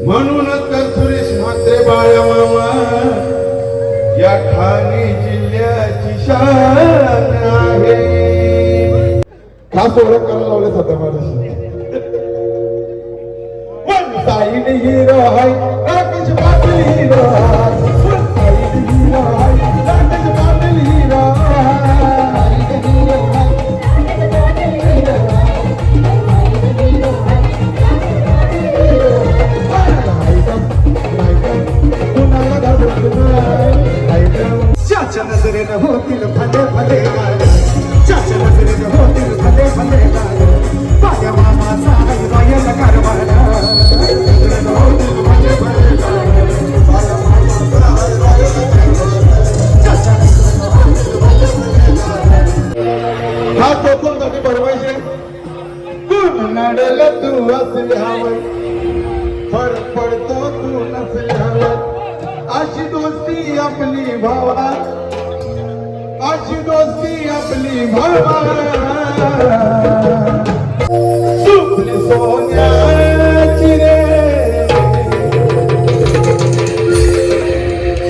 म्हणूनच तर सुरेश म्हात्रे बाळा मामा या ठाणे जिल्ह्याची शान आहे. खास ओळख करायला लावले सध्या माझ्याशी साईड हिरो हाय Rakesh Patil hero high side hero हाय राकेश पाटील हिरो चाचा नजरेनं होतील भले भले चाचा नजरेनं होतील भले भले माझ्या मामाचा रायल कारवाना हा तो कोणता बरोबर कोण नाडल तू असल्यावर फरक पडतो तू नसल्यावर अशी दोस्ती आपली भावा अशी दोस्ती आपली भावा सुपली सोन्याची रे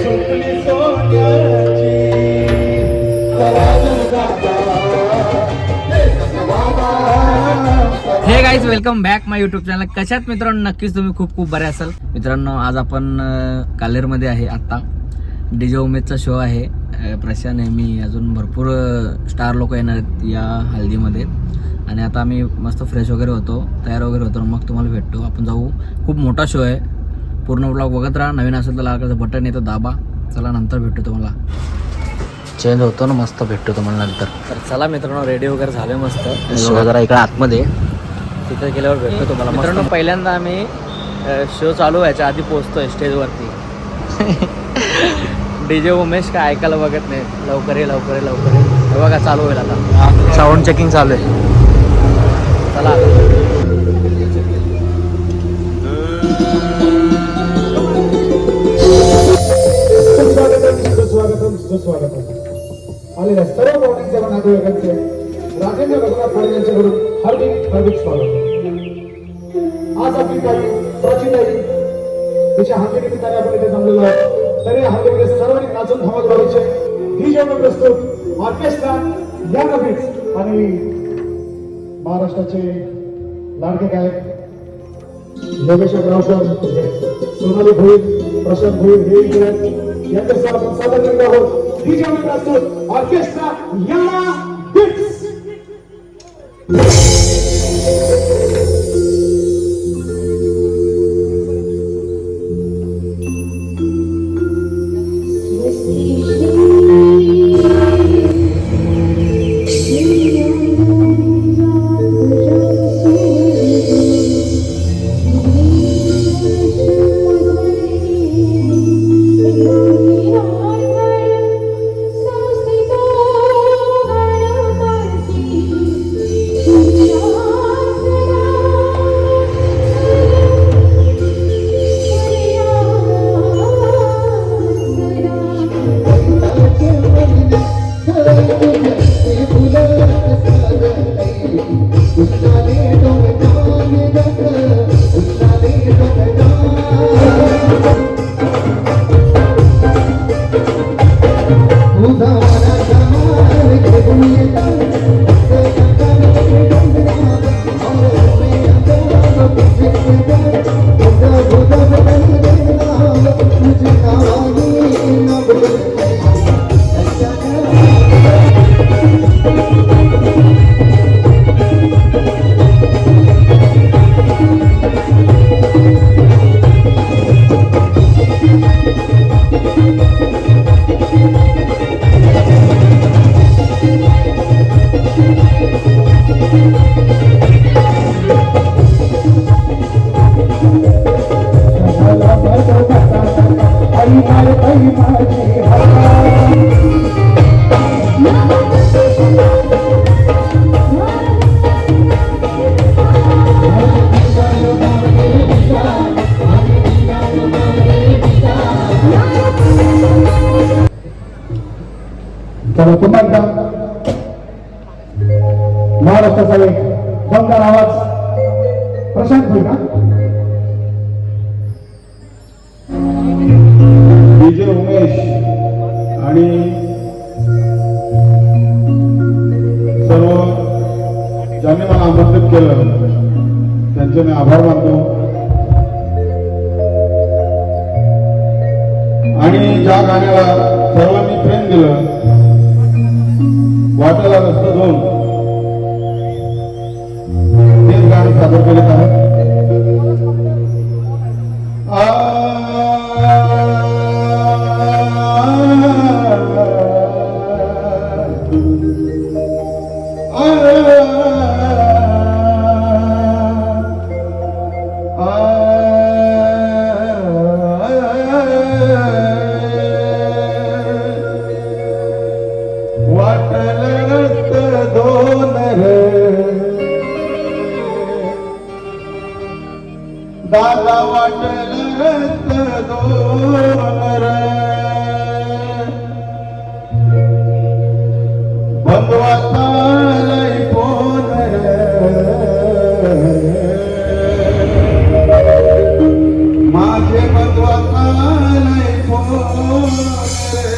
सुपली सोन्याची हे गाईज वेलकम बॅक माय युट्यूब चॅनल. कशात मित्रांनो नक्कीच तुम्ही खूप खूप बरे असाल. मित्रांनो आज आपण कालेरमध्ये आहे. आत्ता डीजे उमेदचा शो आहे. प्रशांत आहे, मी अजून भरपूर स्टार लोक येणार आहेत या हल्दीमध्ये. आणि आता आम्ही मस्त फ्रेश वगैरे होतो, तयार वगैरे होतो, मग तुम्हाला भेटतो. आपण जाऊ. खूप मोठा शो आहे. पूर्ण ब्लॉग बघत राहा. नवीन असेल तर लागायचं बटन येतं दाबा. चला नंतर भेटतो तुम्हाला. चेंज होतो ना, मस्त भेटतो तुम्हाला नंतर. तर चला मित्रांनो, रेडी वगैरे झाले मस्त. शो जरा इकडे आतमध्ये तिथं गेल्यावर भेटतो तुम्हाला. मित्रांनो पहिल्यांदा आम्ही शो चालू व्हायच्या आधी पोहोचतोय स्टेजवरती. डीजे उमेश काय ऐकायला बघत नाही. लवकर ये लवकर ये लवकर ये. हे बघा चालू होईल आता. साऊंड चेकिंग चालू आहे. चला सुस्वागतम आलेल्या सर्व पौर्णिक सेवा नातेवाईकांचे राजेंद्र रघुनाथ पाटील यांच्याकडून हार्दिक हार्दिक स्वागत. आज आपली काही प्राचीन आई तिच्या हाकेनिमित्ताने आपण इथे जमलेलो आहोत. तरी हाकेमध्ये सर्वांनी नाचून धमाल करायचे. डीजे प्रस्तुत ऑर्केस्ट्रा या नवीच आणि महाराष्ट्राचे लाडके गायक योगेश रावकर, सोनाली भोईर, प्रशांत भोईर हे यांच्यासह आपण सादर करत आहोत. डीजे प्रस्तुत ऑर्केस्ट्रा या बिट्स. तर पुन्हा एकदा महाराष्ट्राचा एक दमदार आवाज प्रशांत भोईर. आणि ज्या गाण्याला सर्वांनी प्रेम दिलं वाटेला रस्ता दोन तेच गाणं सादर करीत आहे. दादा वाटलत दोन रे बंधवाचा लय कोण रे माझे बंधवाचा लय कोण रे.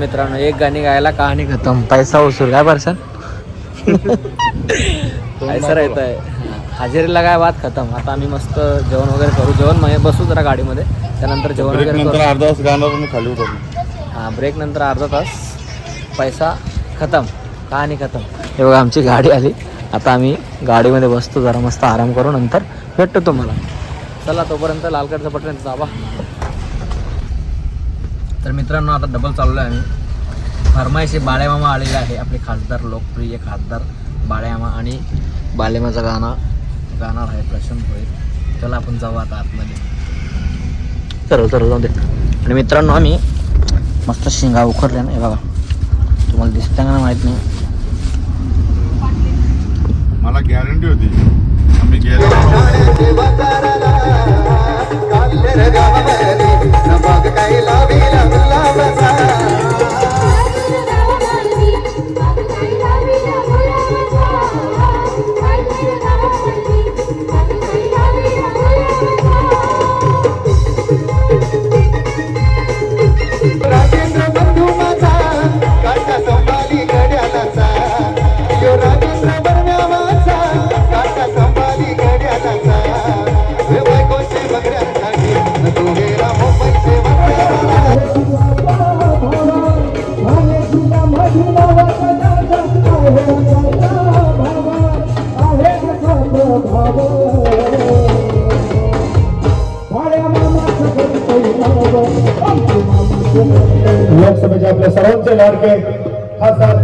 मित्रांनो, एक गाणी गायला कहाणी खतम, पैसा वसूल. काय परसन ऐसा रहता है. हजेरीला काय बात खतम. आता आम्ही मस्त जेवण वगैरे करू. जेवण म्हणजे बसू जरा गाडीमध्ये, त्यानंतर जेवण वगैरे करू. अर्धा तास गाणं खाली उतरलो. हां, ब्रेक नंतर अर्धा तास, पैसा खतम, कहाणी खतम. हे बघा आमची गाडी आली. आता आम्ही गाडीमध्ये बसतो, जरा मस्त आराम करू, नंतर भेटतो तुम्हाला. चला तोपर्यंत लालगडचं पटलं जावा. तर मित्रांनो, आता डबल चाललो आहे आम्ही. फरमाईशी बाळेमामा आलेले आहे, आपले खासदार, लोकप्रिय खासदार बाळेमामा. आणि बाळेमाचं गाणार आहे प्रशांत भोईर. चला आपण जाऊ आता आतमध्ये. सर्व जाऊ दे. आणि मित्रांनो, आम्ही मस्त शिंगा उखरल्या ना, हे बघा तुम्हाला दिसतं का माहीत नाही. मला गॅरंटी होती आम्ही गेलो. लोकसभेचे आपल्या सर्वांचे लाडके खासदार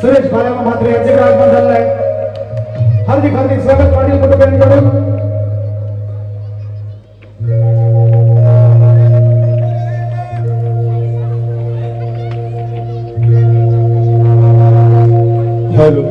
सुरेश बाळेमामा म्हात्रे यांचे आगमन झालं आहे. हार्दिक हार्दिक स्वागत पाटील कुटुंबियांकडून. हॅलो.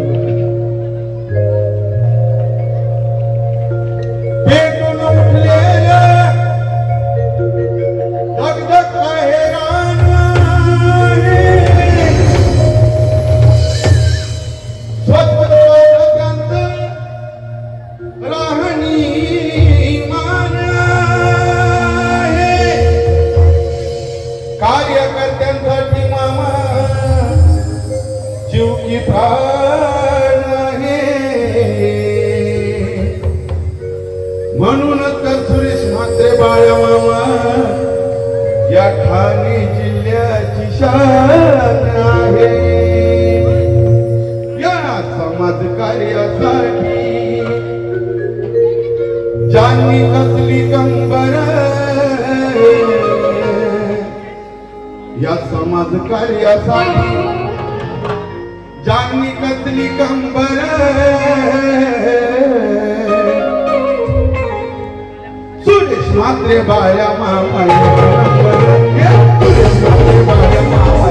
कार्यकर्त्यांसाठी मामा जीव की प्राण आहे. म्हणूनच तर सुरेश म्हात्रे बाळमामा या ठाणे जिल्ह्याची शान आहे. या समाज कार्यासाठी ज्यांनी कसली कंबर, या समाज कार्यासाठी ज्यांनी कसली कंबर, सुरेश म्हात्रे बाळमामा. सुरेश म्हात्रे बाळमामा.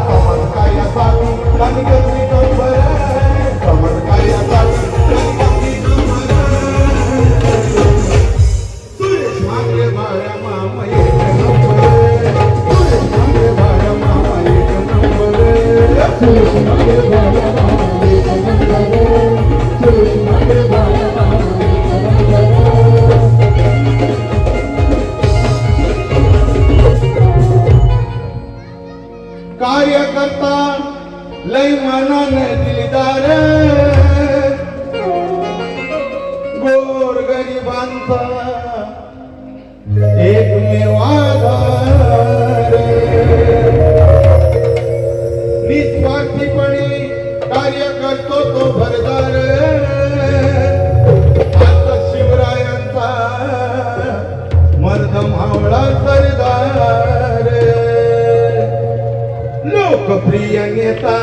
समाज कार्यासाठी ज्यांनी कसली कंबर, समाज कार्यासाठी कार्यकर्ता लय मनाने दिलदार, गोर गरिबांचा एकमेव आधार. निस्वार्थीपणे कार्य करतो तो भरदार. आता शिवरायांचा मर्द मावळा सरदार, लोकप्रिय नेता.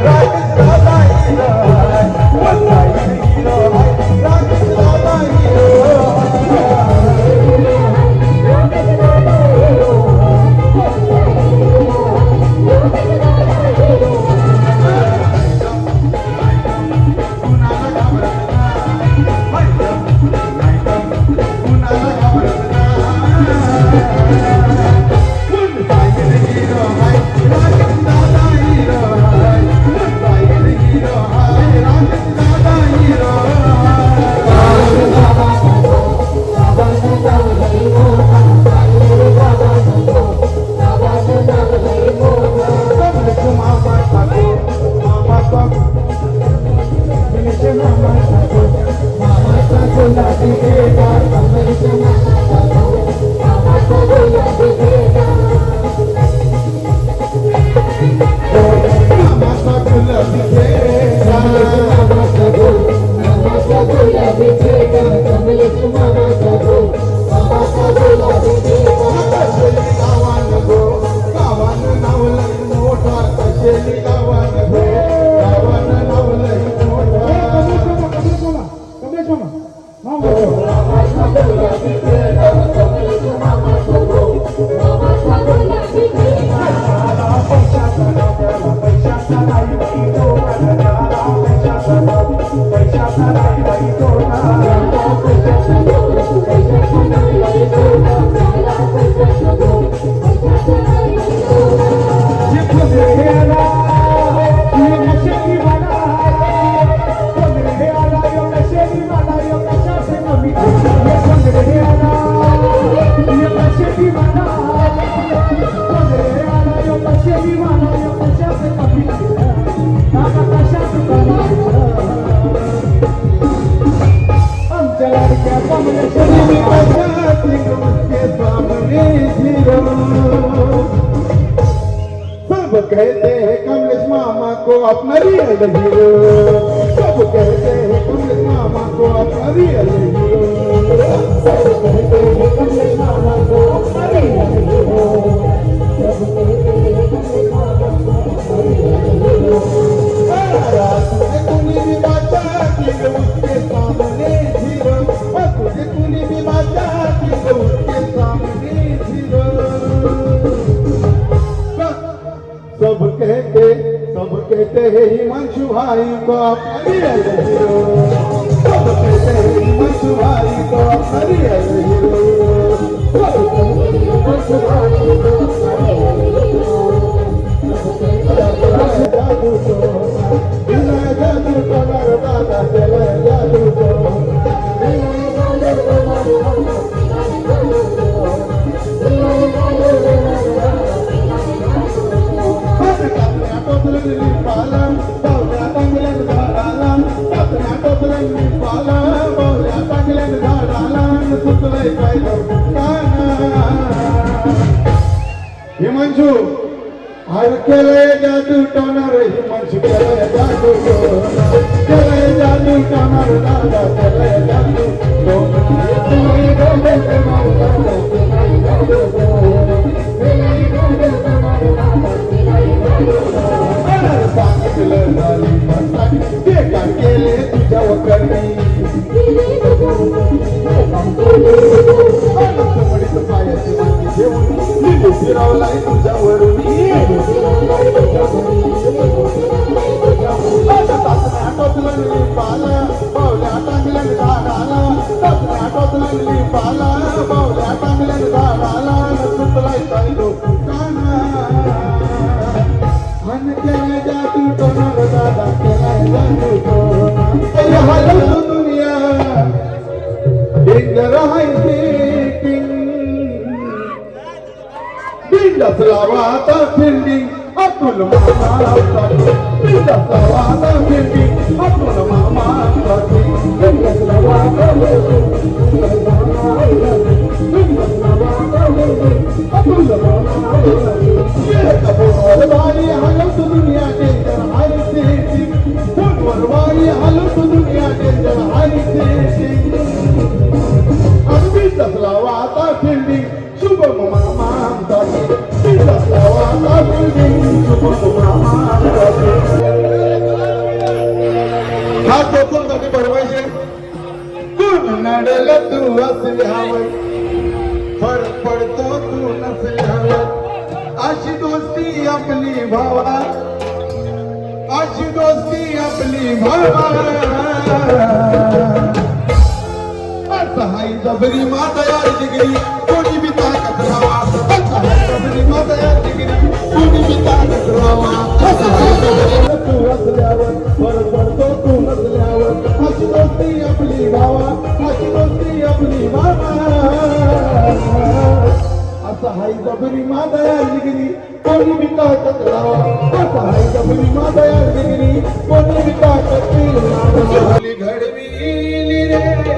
राकेश दादा हिरो हाय वसाई हिरो हाय राकेश दादा हिरो सब कहते हैं कमलेश मामा को अपना रियल हीरो सब कहते हैं कमलेश मामा को अपना रियल हीरो सब कहते हैं कमलेश मामा को अपना रियल हीरो सब कहते हैं कमलेश मामा को अपना रियल हीरो तुझे तूने भी बाचा कि उसके सामने हीरो तुझे तूने भी बाचा कि उसके सामने हीरो सब कहते हैं हिमांशु भाई को अपना रियल हीरो सब कहते हैं हिमांशु भाई को अपना रियल हीरो सब कहते हैं हिमांशु भाई को अपना रियल हीरो जादू तो बिना जादू तो दादा चले जादू तो हिमांशु हर केले जादू टोनर हिमांशु केले जादू टोनर केले जादू टोनर दादा केले जादू केले तुझ्या वकरणी पायाची माती घेऊन लिंबू फिरवलाय तुझ्यावरून पाला बावल्या टांगल्या झाडाला टांगल्या पाला बावल्या टांगल्या झाडाला सुटलाय चाललो काना मन केलं जादू टोनर दादा केलाय जादू टोनर हलो दुनिया डेंजर आहे दसलावाता फिल्डिंग अतुल मामा दसलावाता फिल्डिंग अतुल मामा दसलावाता अतुल मामा वारी हलत दुनिया डेंजर हाय सेटिंग वारी हलत दुनिया डेंजर हाय सेटिंग अगदी दसलावाता फिल्डिंग शुभम मामा दसलावाता फिल्डिंग शुभम मामा पडल तू असल्यावर फरक पडतो तू नसल्यावर अशी दोस्ती आपली भावा अशी दोस्ती आपली भावा सहाई जबरी माता यार डिग्री कोणी बी ताकद रावा सहाई जबरी माता यार डिग्री कोणी बी ताकद रावा तू असल्यावर फरक पडतो तू नसल्यावर अशी दोस्ती आपली भावा अशी दोस्ती आपली भावा सहाई जबरी माता यार डिग्री कोणी बी ताकद रावा सहाई जबरी माता यार डिग्री कोणी बी ताकद रावा घडविली रे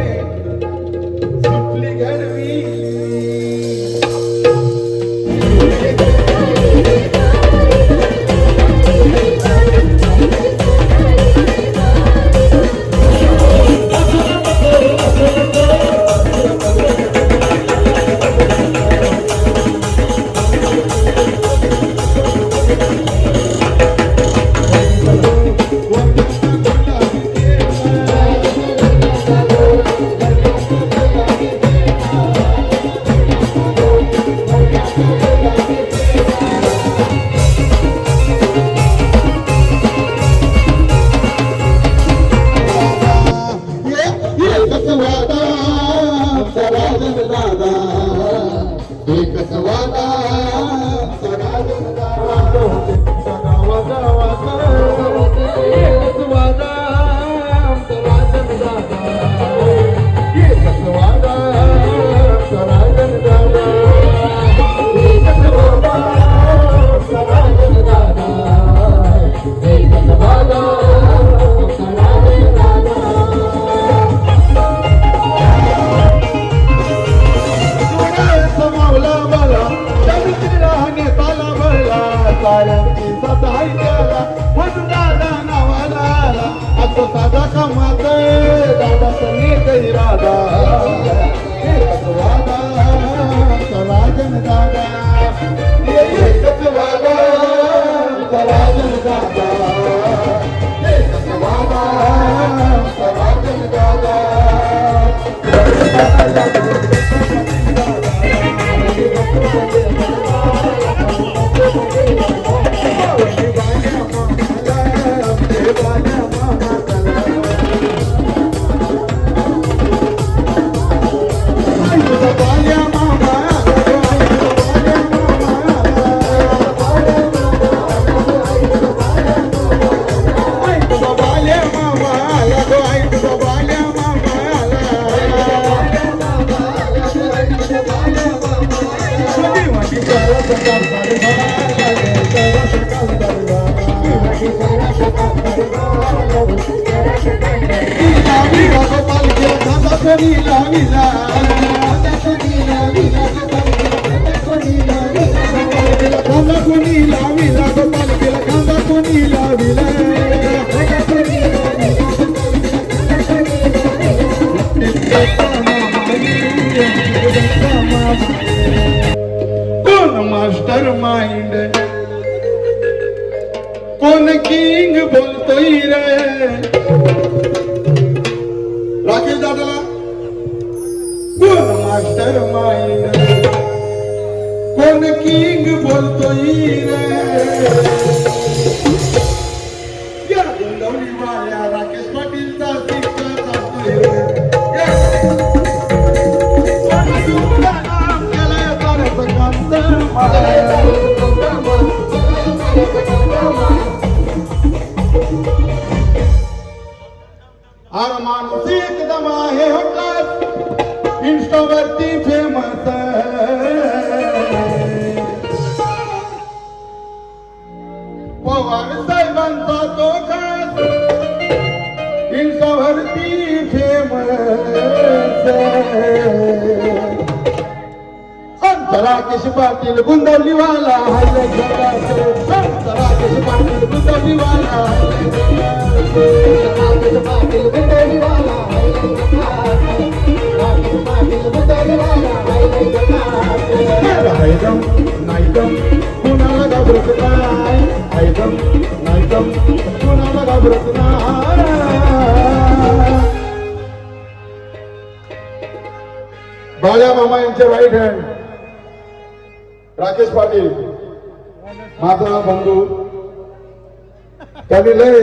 मास्टर माइंड कोण किंग बोलतोय रे राकेश दादाला कोण मास्टर माइंड कोण किंग बोलतोय रे या गोंधळी वाया राकेश पाटीलचा शिक्का चालतोय रे माणूस एकदम आहे होता इंस्टावरती फेमस पवार साहेबांचा तो खास इंस्टावरती फेमस राकेश पाटील गुंदवलीवाला राकेश पाटील गुंदवलीवाला नाईकम कुणाला घाबरत नाही नाईकम कुणाला घाबरत नाही बाळ्या मामा यांचे राईट हँड राकेश पाटील माझा बंधू, त्यांनी लय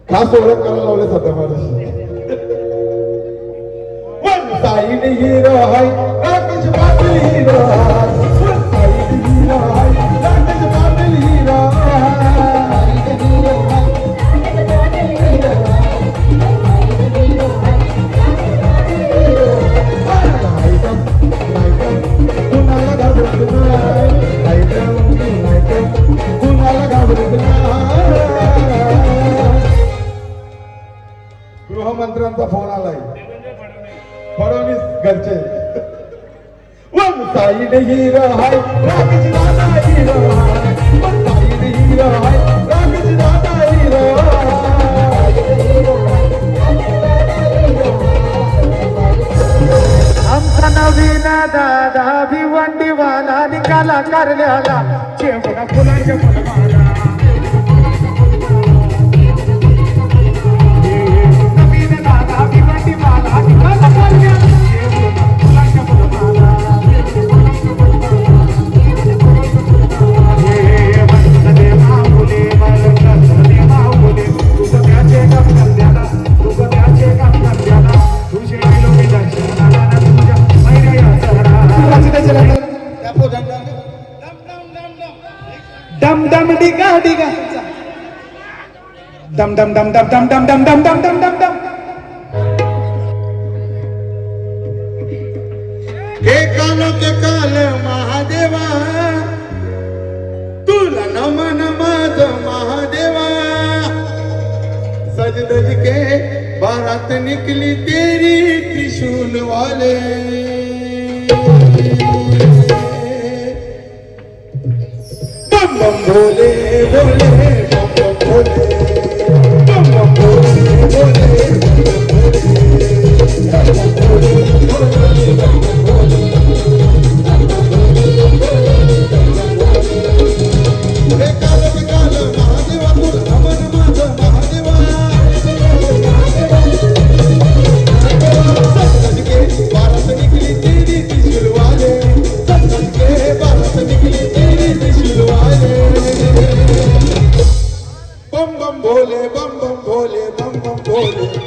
खास ओळख करायला लावले सध्या माझ्याशी. वन साईड हिरो हाय राकेश पाटील हिरो हाय, वन साईड हिरो हाय राकेश पाटील हिरो गृहमंत्र्यांचा फोन आलाय, फडणवीस घरचे. वन साईड हिरो हाय राकेश दादा हिरो हाय, वन साईड हिरो हाय राकेश दादा हिरो आमचा नवीन दादा भिवंडीवाला निकाला करल्याला चेवडा फुलांच्या फुलमाला. नवीन दादा भिवंडीवाला निकाला करल्याला चेवडा फुलांच्या फुलमाला. हे वंदे माऊली वंदे माऊली, तुझं त्याचे काम करण्याला, तुझं त्याचे काम करण्याला, तुझे लोक दर्शनाला तुझ्या डम डम डिगा डिगा डम डम डम डम डम डम डम डम डम डम डम डम. हे कालो के काल महादेवा, तुला नमन माझ महादेवा. सज धज के बारात निकली तेरी त्रिशूल वाले. बम बम भोले भोले बम बम भोले, बम बम भोले भोले हे काल के काल महादेवा, तुला नमन माझ महादेवा. सज के बारात निकली तेरी त्रिशूल वाले, सज के बारात निकली तेरी त्रिशूल वाले. बम बम भोले बम बम भोले बम बम भोले.